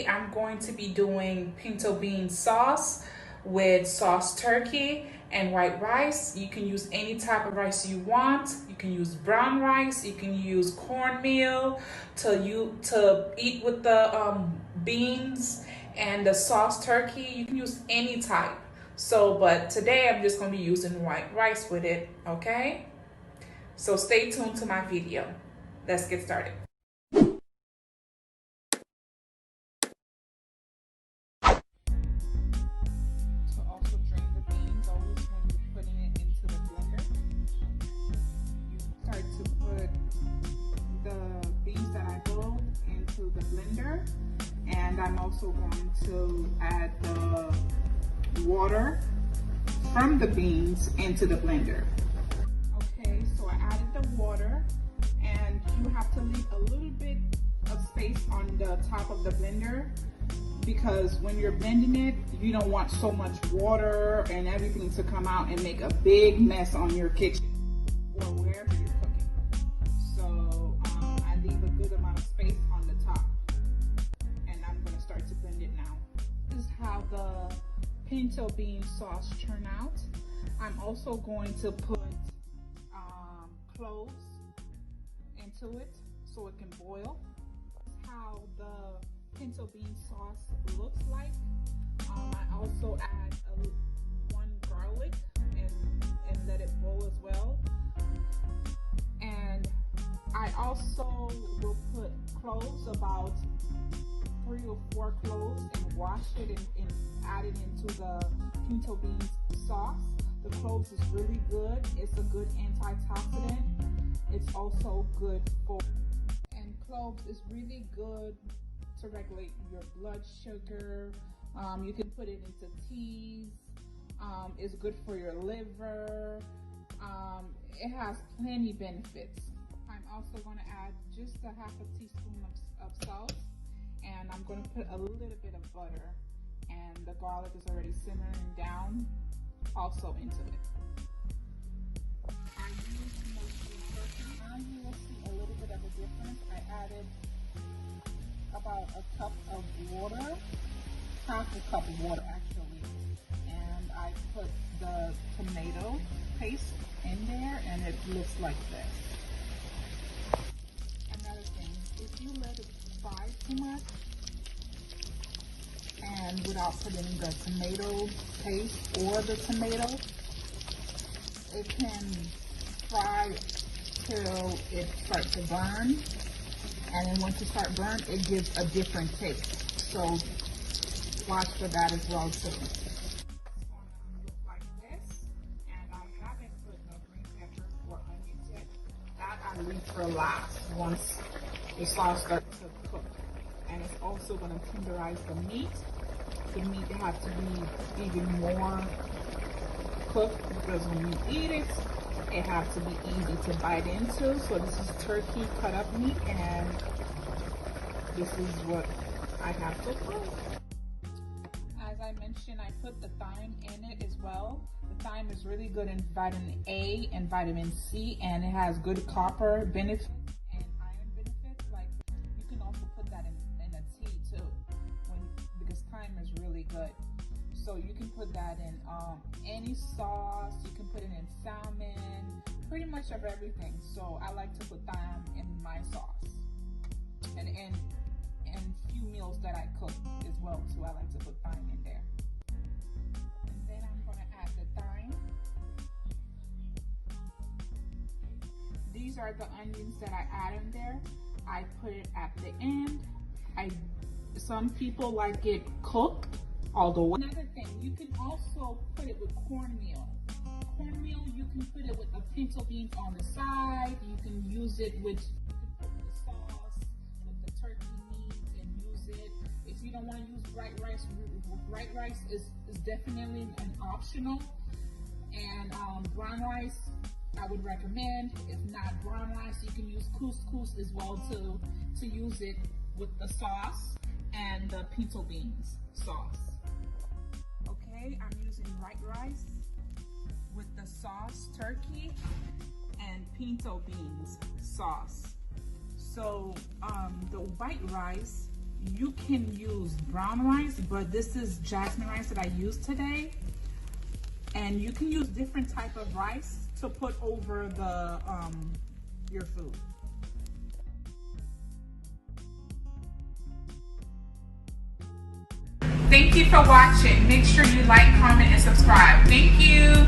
today I'm going to be doing pinto bean sauce with sauce turkey and white rice. You can use any type of rice you want. You can use brown rice, you can use cornmeal to eat with the beans and the sauce turkey. You can use any type. But today I'm just going to be using white rice with it, okay? So stay tuned to my video. Let's get started. And I'm also going to add the water from the beans into the blender. Okay, so I added the water, and you have to leave a little bit of space on the top of the blender because when you're blending it, you don't want so much water and everything to come out and make a big mess on your kitchen or wherever you're cooking. So I leave a good amount of space on the top. Start to blend it now. This is how the pinto bean sauce turn out. I'm also going to put cloves into it so it can boil. This is how the pinto bean sauce looks like. I also add one garlic and let it boil as well. And I also will put cloves, about 3 or 4 cloves, and wash it and add it into the pinto beans sauce. The cloves is really good. It's a good antioxidant. It's also good for, and cloves is really good to regulate your blood sugar. You can put it into teas. It's good for your liver. It has plenty benefits. I'm also going to add just a half a teaspoon of salt. And I'm going to put a little bit of butter, and the garlic is already simmering down also into it. I used mostly turkey. Now you will see a little bit of a difference. I added about a cup of water, half a cup of water actually, and I put the tomato paste in there, and it looks like this. Another thing, if you let it fry too much and without putting the tomato paste or the tomato, it can fry till it starts to burn, and then once it starts burn, it gives a different taste. So watch for that as well too. It's gonna look like this, and I haven't put no green pepper or onions yet. That I leave for last once the sauce starts to cook. And it's also going to tenderize the meat. The meat has to be even more cooked because when you eat it, it has to be easy to bite into. So this is turkey cut up meat, and this is what I have to cook. As I mentioned, I put the thyme in it as well. The thyme is really good in vitamin A and vitamin C, and it has good copper benefits. Really good. So you can put that in any sauce. You can put it in salmon, pretty much of everything. So I like to put thyme in my sauce, and few meals that I cook as well too. I like to put thyme in there. And then I'm going to add the thyme. These are the onions that I add in there. I put it at the end. Some people like it cooked all the way. Another thing, you can also put it with cornmeal. Cornmeal, you can put it with a pinto beans on the side. You can use it with the sauce, with the turkey meat, and use it. If you don't want to use white rice is definitely an optional. And brown rice, I would recommend. If not brown rice, you can use couscous as well to use it with the sauce and the pinto beans sauce. Okay, I'm using white rice with the sauce turkey and pinto beans sauce. So the white rice, you can use brown rice, but this is jasmine rice that I used today. And you can use different type of rice to put over the your food. Thank you for watching. Make sure you like, comment, and subscribe. Thank you.